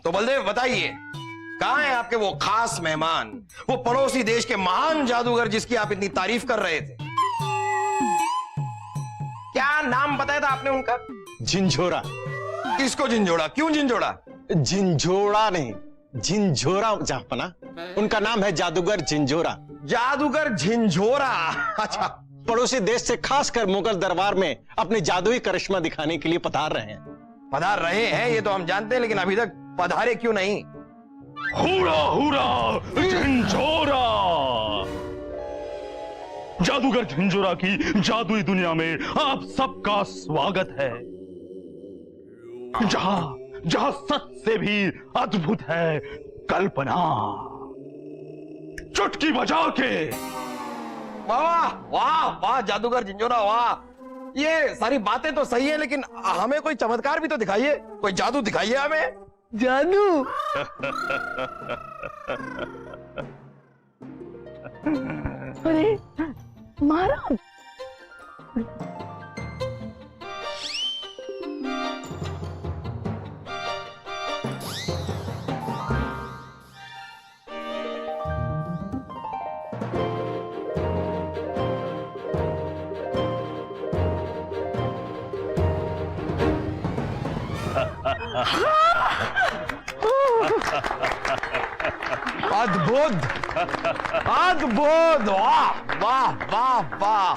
तो बलदेव बताइए, कहां है आपके वो खास मेहमान, वो पड़ोसी देश के महान जादूगर जिसकी आप इतनी तारीफ कर रहे थे? क्या नाम बताया था आपने उनका? झिंझोरा। किसको झिंझोड़ा? क्यों झिंझोड़ा? झिंझोड़ा नहीं, झिंझोरा जहापना। उनका नाम है जादूगर झिंझोरा। जादूगर झिंझोरा? अच्छा। पड़ोसी देश से खासकर मुगल दरबार में अपने जादुई करिश्मा दिखाने के लिए पधार रहे हैं। पधार रहे हैं ये तो हम जानते हैं, लेकिन अभी तक पधारे क्यों नहीं? हुरा हुरा झिंझोरा। जादूगर झिंझोरा की जादुई दुनिया में आप सबका स्वागत है, जहां सच से भी अद्भुत है कल्पना। चुटकी बजा के। वाह वाह वाह जादूगर झिंझोरा वाह। ये सारी बातें तो सही है, लेकिन हमें कोई चमत्कार भी तो दिखाइए, कोई जादू दिखाइए हमें। जादू? अरे महाराज, अद्भुत अद्भुत, वाह वाह वाह वाह।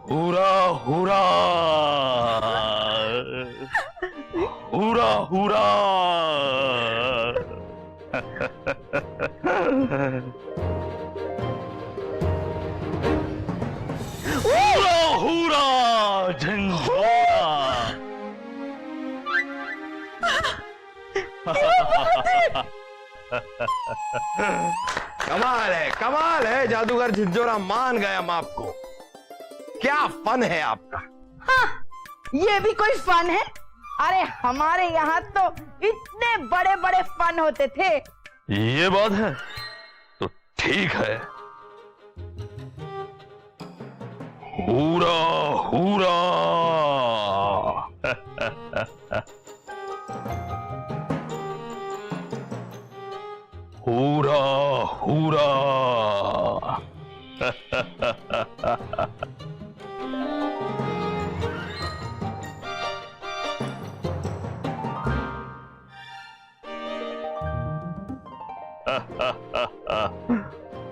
हुरा हुरा हुरा हुरा। हुरा हुरा झिंझोरा। कमाल है जादूगर झिंझोरा, मान गया हम आपको। क्या फन है आपका। हाँ, ये भी कोई फन है? अरे हमारे यहाँ तो इतने बड़े बड़े फन होते थे। ये बात है तो ठीक है। हुरा हुरा। हुरा हुरा।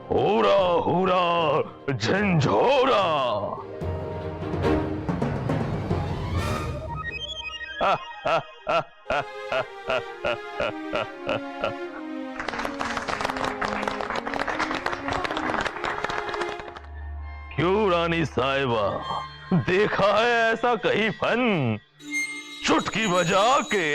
हुरा हुरा झिंझोरा। क्यों रानी साहिबा, देखा है ऐसा कहीं फन? चुटकी बजा के।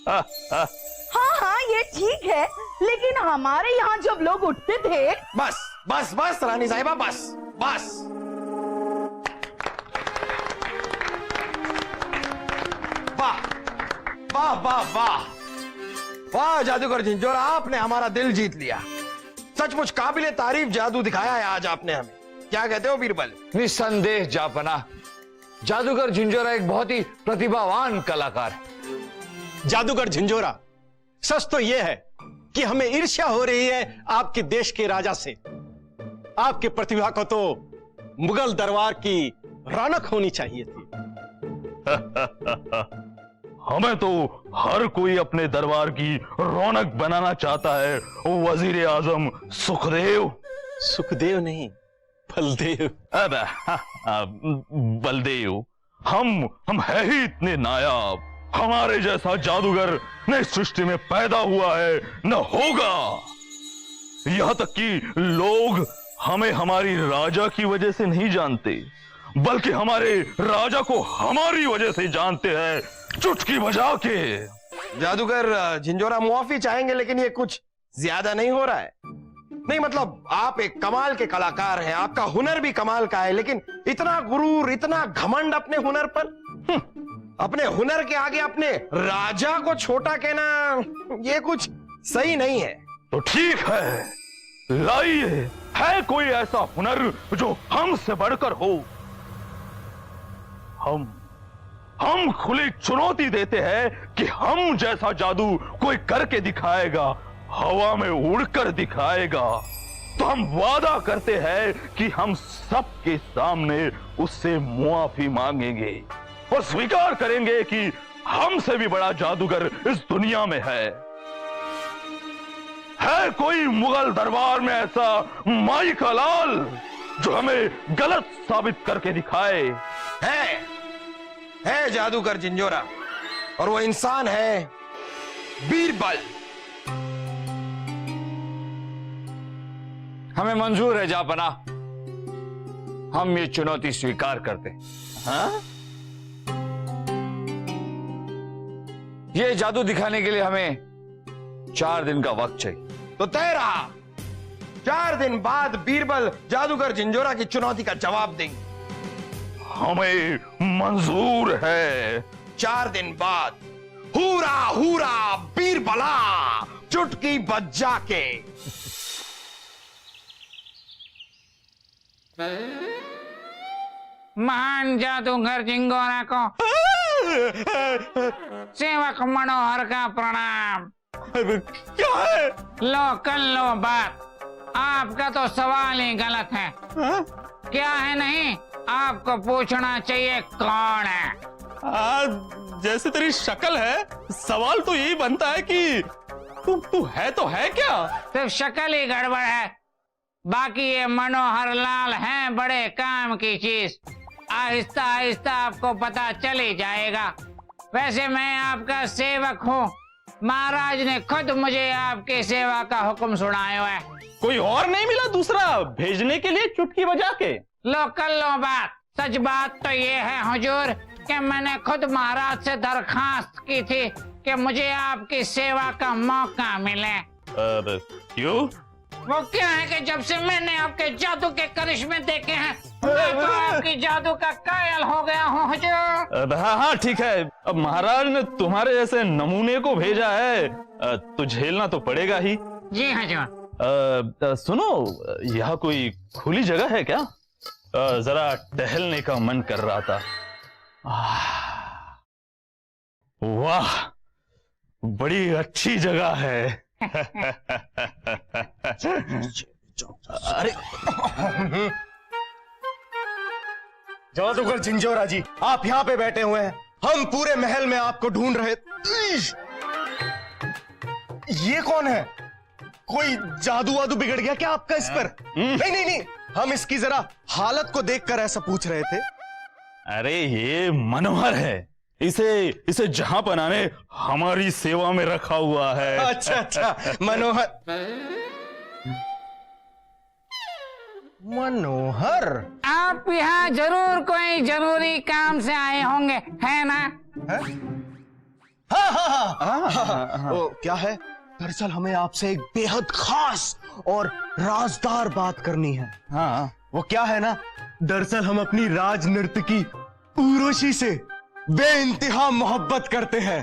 हाँ हाँ ये ठीक है, लेकिन हमारे यहाँ जब लोग उठते थे। बस बस बस रानी साहिबा, बस बस। वाह वाह वाह वाह वाह जादूगर झिंझोरा, आपने हमारा दिल जीत लिया। सचमुच काबिले तारीफ जादू दिखाया है आज आपने हमें। क्या कहते हो बीरबल? निस्संदेह जापना, जादूगर झिंझोरा एक बहुत ही प्रतिभावान कलाकार है। जादूगर झिंझोरा, सच तो यह है कि हमें ईर्ष्या हो रही है आपके देश के राजा से। आपके प्रतिभा को तो मुगल दरबार की रौनक होनी चाहिए थी। हमें तो हर कोई अपने दरबार की रौनक बनाना चाहता है। वजीर आजम सुखदेव। सुखदेव नहीं, बलदेव। बलदेव, हम है ही इतने नायाब। हमारे जैसा जादूगर न इस सृष्टि में पैदा हुआ है न होगा। यहां तक कि लोग हमें हमारी राजा की वजह से नहीं जानते, बल्कि हमारे राजा को हमारी वजह से जानते हैं, चुटकी बजा के। जादूगर झिंझोरा, मुआफी चाहेंगे, लेकिन ये कुछ ज्यादा नहीं हो रहा है? नहीं मतलब आप एक कमाल के कलाकार हैं, आपका हुनर भी कमाल का है, लेकिन इतना गुरूर, इतना घमंड अपने हुनर पर। अपने हुनर के आगे अपने राजा को छोटा कहना, ये कुछ सही नहीं है। तो ठीक है, लाइए, है कोई ऐसा हुनर जो हमसे बढ़कर हो? हम खुली चुनौती देते हैं कि हम जैसा जादू कोई करके दिखाएगा, हवा में उड़कर दिखाएगा, तो हम वादा करते हैं कि हम सबके सामने उससे मुआफी मांगेंगे और स्वीकार करेंगे कि हमसे भी बड़ा जादूगर इस दुनिया में है। कोई मुगल दरबार में ऐसा माई का लाल जो हमें गलत साबित करके दिखाए? है जादूगर झिंझोरा, और वो इंसान है बीरबल। हमें मंजूर है जापना, हम ये चुनौती स्वीकार करते हैं। हाँ? ये जादू दिखाने के लिए हमें 4 दिन का वक्त चाहिए। तो तय रहा, 4 दिन बाद बीरबल जादूगर झिंझोरा की चुनौती का जवाब देंगे। हमें मंजूर है। 4 दिन बाद हुरा हुरा बीरबला, चुटकी बजा के। महान जादूगर झिंझोरा को सेवक मनोहर का प्रणाम। क्या है? लो कर लो बात, आपका तो सवाल ही गलत है। क्या है नहीं, आपको पूछना चाहिए कौन है। जैसे तेरी शक्ल है, सवाल तो यही बनता है कि तू है तो है क्या? सिर्फ शक्ल ही गड़बड़ है, बाकी ये मनोहर लाल है बड़े काम की चीज। आहिस्ता आहिस्ता आपको पता चल ही जाएगा। वैसे मैं आपका सेवक हूँ, महाराज ने खुद मुझे आपकी सेवा का हुक्म सुनाया है। कोई और नहीं मिला दूसरा भेजने के लिए चुटकी बजा के? लो कर लो बात। सच बात तो ये है हुजूर कि मैंने खुद महाराज से दरखास्त की थी कि मुझे आपकी सेवा का मौका मिले। क्यों? वो क्या है कि जब से मैंने आपके जादू के करिश्मे देखे हैं, मैं तो आपकी जादू का कायल हो गया हूँ हुजूर। हाँ ठीक है, अब महाराज ने तुम्हारे जैसे नमूने को भेजा है तो झेलना तो पड़ेगा ही। जी हुजूर। सुनो, यहाँ कोई खुली जगह है क्या? जरा टहलने का मन कर रहा था। वाह, बड़ी अच्छी जगह है। अरे जादूगर झिंझोरा जी, आप यहाँ पे बैठे हुए हैं, हम पूरे महल में आपको ढूंढ रहे। ये कौन है? कोई जादू वादू बिगड़ गया क्या आपका इस पर? नहीं नहीं नहीं, हम इसकी जरा हालत को देखकर ऐसा पूछ रहे थे। अरे ये मनोहर है, इसे जहां बनाने हमारी सेवा में रखा हुआ है। अच्छा अच्छा, मनोहर आप यहाँ जरूर कोई जरूरी काम से आए होंगे, है ना? हाँ। वो क्या है, दरअसल हमें आपसे एक बेहद खास और राजदार बात करनी है। हाँ, वो क्या है ना, दरअसल हम अपनी राज नर्तकी उर्वशी से बेइंतहा मोहब्बत करते हैं।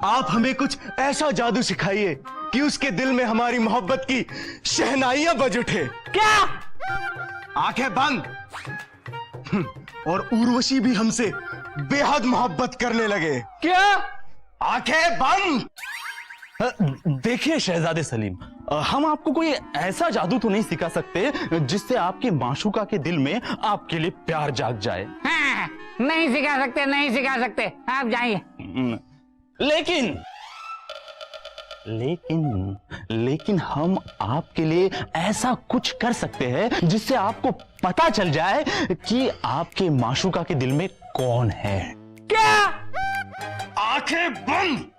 आप हमें कुछ ऐसा जादू सिखाइए कि उसके दिल में हमारी मोहब्बत की शहनाइयां बज उठे। क्या? आंखें बंद, और उर्वशी भी हमसे बेहद मोहब्बत करने लगे। क्या? आंखें बंद। देखिए शहजादे सलीम, हम आपको कोई ऐसा जादू तो नहीं सिखा सकते जिससे आपके माशूका के दिल में आपके लिए प्यार जाग जाए। हाँ, नहीं सिखा सकते, नहीं सिखा सकते, आप जाइए। लेकिन हम आपके लिए ऐसा कुछ कर सकते हैं जिससे आपको पता चल जाए कि आपके माशूका के दिल में कौन है। क्या? आंखें बंद।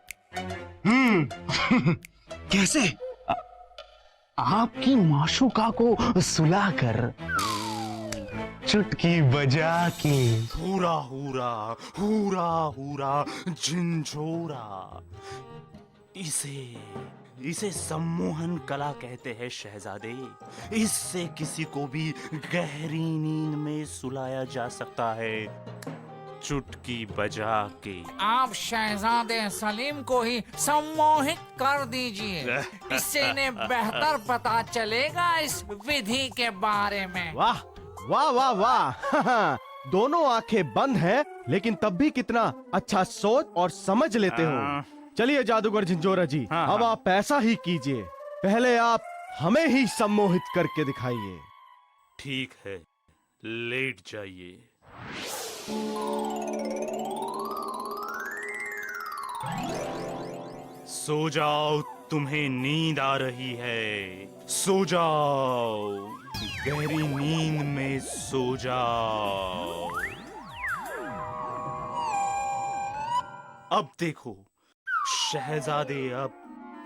कैसे? आपकी माशूका को सुलाकर, चुटकी बजा के। हुरा हुरा हुरा हुरा झिंझोरा, इसे इसे सम्मोहन कला कहते हैं शहजादे। इससे किसी को भी गहरी नींद में सुलाया जा सकता है, चुटकी बजा के। आप शहजादे सलीम को ही सम्मोहित कर दीजिए, इससे इन्हें बेहतर पता चलेगा इस विधि के बारे में। वाह वाह वाह वाह दोनों आंखें बंद हैं, लेकिन तब भी कितना अच्छा सोच और समझ लेते हो। चलिए जादूगर झिंझोरा जी, अब आप ऐसा ही कीजिए, पहले आप हमें ही सम्मोहित करके दिखाइए। ठीक है, लेट जाइए। सो जाओ, तुम्हें नींद आ रही है, सो जाओ, गहरी नींद में सो जाओ। अब देखो, शहजादे अब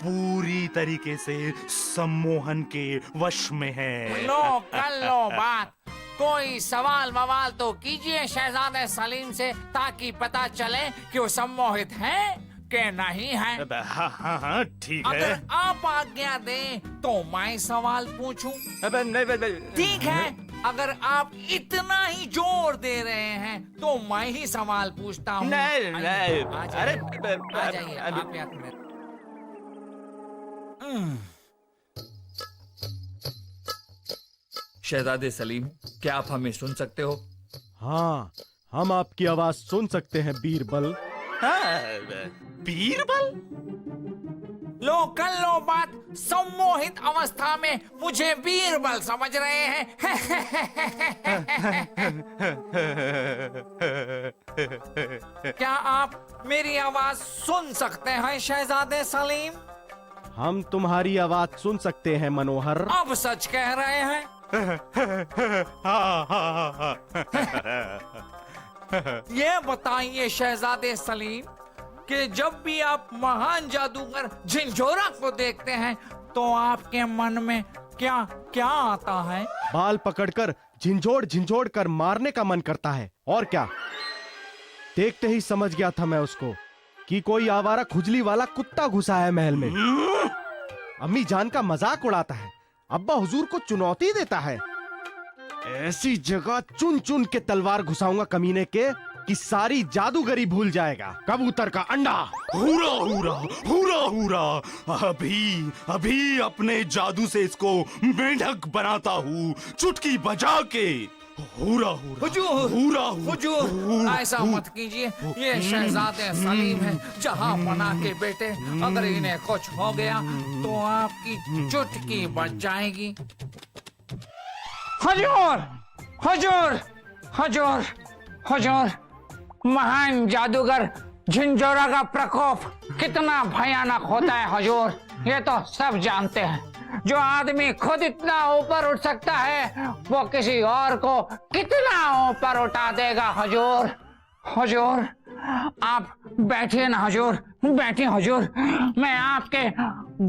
पूरी तरीके से सम्मोहन के वश में है। लो कर लो बात, कोई सवाल मवाल तो कीजिए शहजादे सलीम से, ताकि पता चले कि वो सम्मोहित है कि नहीं है। हाँ हाँ हाँ ठीक है। अगर आप आज्ञा दें तो मैं सवाल पूछूं? ठीक है, अगर आप इतना ही जोर दे रहे हैं तो मैं ही सवाल पूछता हूँ। नहीं, नहीं, आ अरे, जाइए आप यहाँ मेरे। शहजादे सलीम, क्या आप हमें सुन सकते हो? हाँ, हम आपकी आवाज सुन सकते हैं बीरबल। बीरबल? लो कर लो बात, सम्मोहित अवस्था में मुझे बीरबल समझ रहे हैं। क्या आप मेरी आवाज सुन सकते हैं शहजादे सलीम? हम तुम्हारी आवाज सुन सकते हैं मनोहर। अब सच कह रहे हैं? ये बताइए शहजादे सलीम कि जब भी आप महान जादूगर झिंझोरा को देखते हैं तो आपके मन में क्या क्या आता है? बाल पकड़कर झिंझोड़ झिंझोड़ कर मारने का मन करता है, और क्या। देखते ही समझ गया था मैं उसको कि कोई आवारा खुजली वाला कुत्ता घुसा है महल में। अम्मी जान का मजाक उड़ाता है, अब्बा हुजूर को चुनौती देता है। ऐसी जगह चुन चुन के तलवार घुसाऊंगा कमीने के कि सारी जादूगरी भूल जाएगा। कबूतर का अंडा। हुरा हुरा हुरा हुरा, अभी अभी अपने जादू से इसको मेंढक बनाता हूँ, चुटकी बजा के। हुरा हुरा हुजूर, हुरा हुजूर, ऐसा मत कीजिए, ये शहजादे सलीम है जहाँ पना के बेटे, अगर इन्हें कुछ हो गया तो आपकी चुटकी बच जाएगी। हुजूर, हुजूर, हुजूर, हुजूर, महान जादूगर झिंझोरा का प्रकोप कितना भयानक होता है हुजूर, ये तो सब जानते हैं। जो आदमी खुद इतना ऊपर उठ सकता है वो किसी और को कितना ऊपर उठा देगा हुजूर। हुजूर आप बैठिए ना हुजूर, बैठिए हुजूर, मैं आपके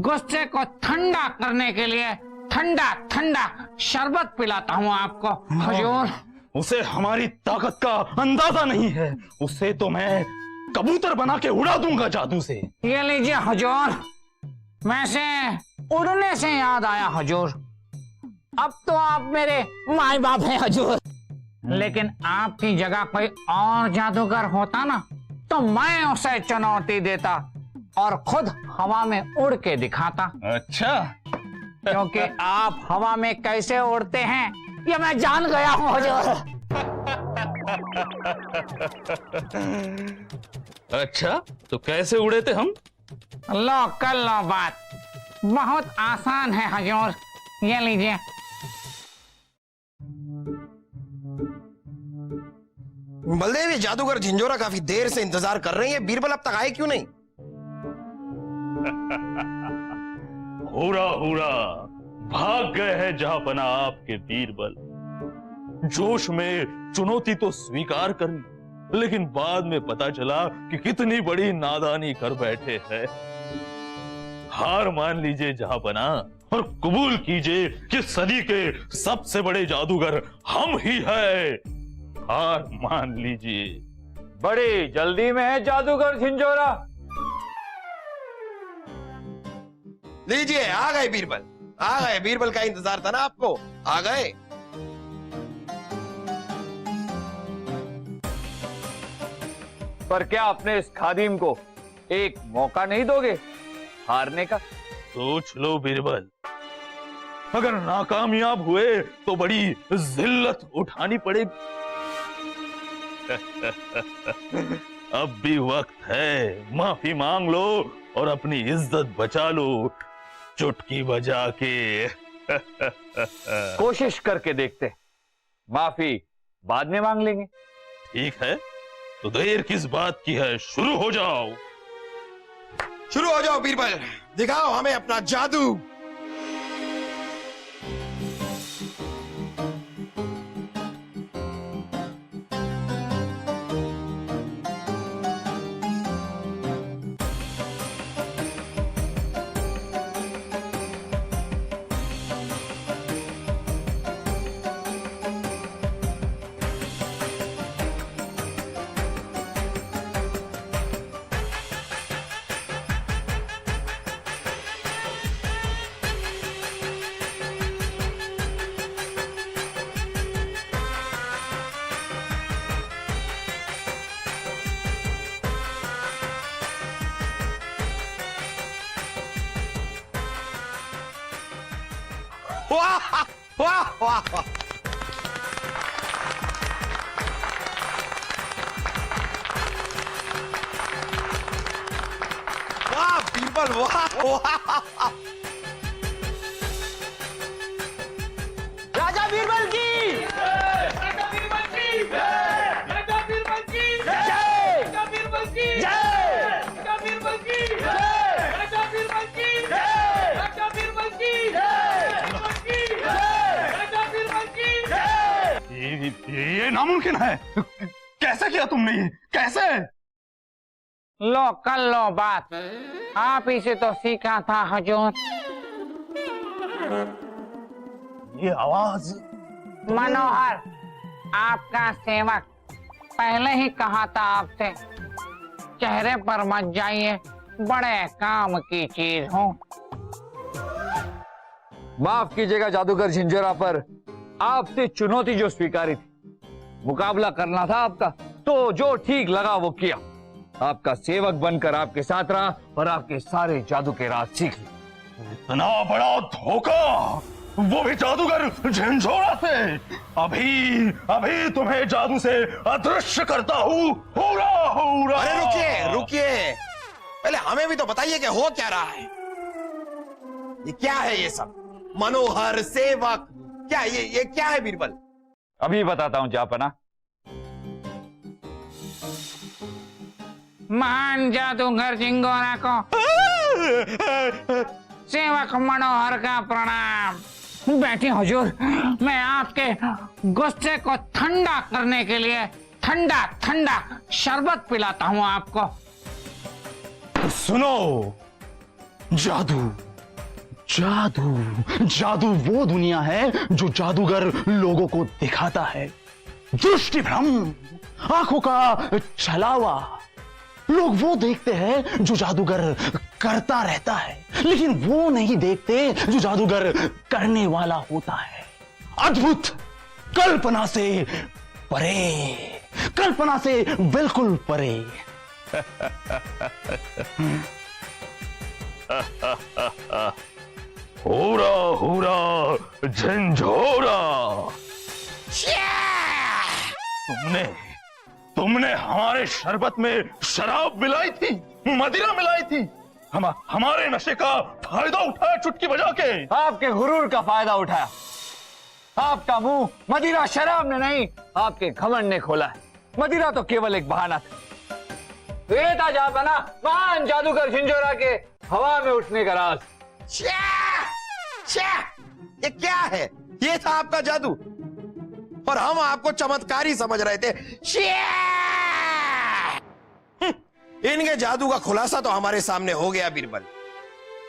गुस्से को ठंडा करने के लिए ठंडा ठंडा शरबत पिलाता हूँ आपको हुजूर। उसे हमारी ताकत का अंदाजा नहीं है, उसे तो मैं कबूतर बना के उड़ा दूंगा जादू से। ये लीजिए हुजूर। वैसे उड़ने से याद आया हुजूर, अब तो आप मेरे माई बाप हैं हुजूर, लेकिन आपकी जगह कोई और जादूगर होता ना तो मैं उसे चुनौती देता और खुद हवा में उड़ के दिखाता। अच्छा, क्योंकि आप हवा में कैसे उड़ते हैं ये मैं जान गया हूँ हुजूर। अच्छा तो कैसे उड़े थे हम? लो कर लो बात, बहुत आसान है हुजूर, ये लीजिए। बलदेव, ये जादूगर झिंझोरा काफी देर से इंतजार कर रही है, बीरबल अब तक आए क्यों नहीं? हुरा हुरा, भाग गए हैं जहांपना आपके बीरबल। जोश में चुनौती तो स्वीकार करी, लेकिन बाद में पता चला कि कितनी बड़ी नादानी कर बैठे हैं। हार मान लीजिए जहांपना और कबूल कीजिए कि सदी के सबसे बड़े जादूगर हम ही हैं। हार मान लीजिए। बड़ी जल्दी में है जादूगर झिंझोरा। लीजिए, आ गए बीरबल, आ गए। बीरबल का इंतजार था ना आपको, आ गए। पर क्या अपने इस खादिम को एक मौका नहीं दोगे हारने का? सोच लो बीरबल, अगर नाकामयाब हुए तो बड़ी जिल्लत उठानी पड़ेगी। अब भी वक्त है, माफी मांग लो और अपनी इज्जत बचा लो चुटकी बजा के। कोशिश करके देखते, माफी बाद में मांग लेंगे। ठीक है, तो देर किस बात की है, शुरू हो जाओ। शुरू हो जाओ बीरबल, दिखाओ हमें अपना जादू। वाह वाह वाह वाह, वाह बीरबल, वाह वाह। राजा बीरबल की ये नामुमकिन है। कैसे किया तुमने ये, कैसे? लो कर लो बात, आप ही से तो सीखा था हजूर। ये आवाज? मनोहर, आपका सेवक, पहले ही कहा था आपसे, चेहरे पर मत जाइए, बड़े काम की चीज हूँ। माफ कीजिएगा जादूगर झिंझोरा, पर आपसे चुनौती जो स्वीकारी थी, मुकाबला करना था आपका, तो जो ठीक लगा वो किया। आपका सेवक बनकर आपके साथ रहा और आपके सारे जादू के राज सीख लिए। इतना बड़ा धोखा, वो भी जादूगर झिंझोरा से। अभी अभी तुम्हें जादू से अदृश्य करता हूँ। हुरा हुरा। अरे रुकिए रुकिए, पहले हमें भी तो बताइए कि हो क्या रहा है। ये क्या है ये सब? मनोहर, सेवक, क्या ये क्या है बीरबल? अभी बताता हूँ जापना। महान जादूगर झिंगोरा को सेवक मनोहर का प्रणाम। बैठे हुजूर, मैं आपके गुस्से को ठंडा करने के लिए ठंडा ठंडा शरबत पिलाता हूँ आपको। सुनो, जादू जादू जादू वो दुनिया है जो जादूगर लोगों को दिखाता है। दृष्टि भ्रम, आंखों का छलावा, लोग वो देखते हैं जो जादूगर करता रहता है, लेकिन वो नहीं देखते जो जादूगर करने वाला होता है। अद्भुत, कल्पना से परे, कल्पना से बिल्कुल परे। हुरा हुरा झंझोरा, तुमने हमारे शरबत में शराब मिलाई थी, मदिरा मिलाई थी। हमारे नशे का फायदा उठाया चुटकी बजा के। आपके गुरूर का फायदा उठाया। आपका मुंह मदिरा शराब ने नहीं, आपके घमंड ने खोला है। मदिरा तो केवल एक बहाना था। ये था जापना महान जादूगर झिंझोरा के हवा में उठने का राज। ये क्या है? ये था आपका जादू और हम आपको चमत्कारी समझ रहे थे। इनके जादू का खुलासा तो हमारे सामने हो गया बीरबल,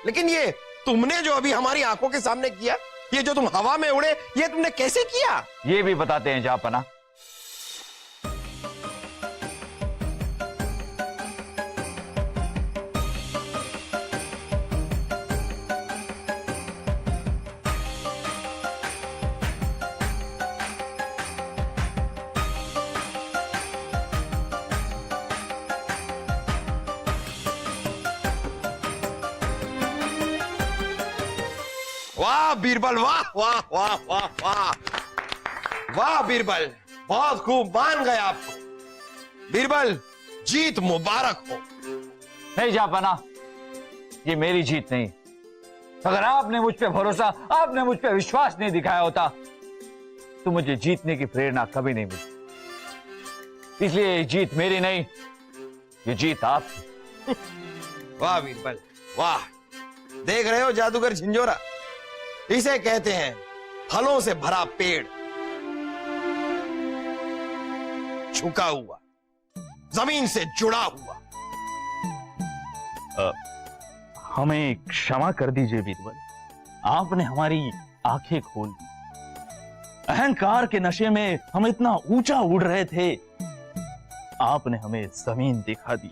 लेकिन ये तुमने जो अभी हमारी आंखों के सामने किया, ये जो तुम हवा में उड़े, ये तुमने कैसे किया? ये भी बताते हैं जापना। वाह बीरबल, वाह वाह वाह वाह वाह वाह बीरबल, बहुत खूब, मान गए आपको। बीरबल, जीत मुबारक हो। नहीं जापाना, ये मेरी जीत नहीं। अगर आपने मुझ पे भरोसा, आपने मुझ पे विश्वास नहीं दिखाया होता तो मुझे जीतने की प्रेरणा कभी नहीं मिली। इसलिए ये जीत मेरी नहीं, ये जीत आपकी। वाह बीरबल, वाह। देख रहे हो जादूगर झिंझोरा, इसे कहते हैं फलों से भरा पेड़, झुका हुआ, जमीन से जुड़ा हुआ। हमें क्षमा कर दीजिए बीरबल, आपने हमारी आंखें खोल दी। अहंकार के नशे में हम इतना ऊंचा उड़ रहे थे, आपने हमें जमीन दिखा दी।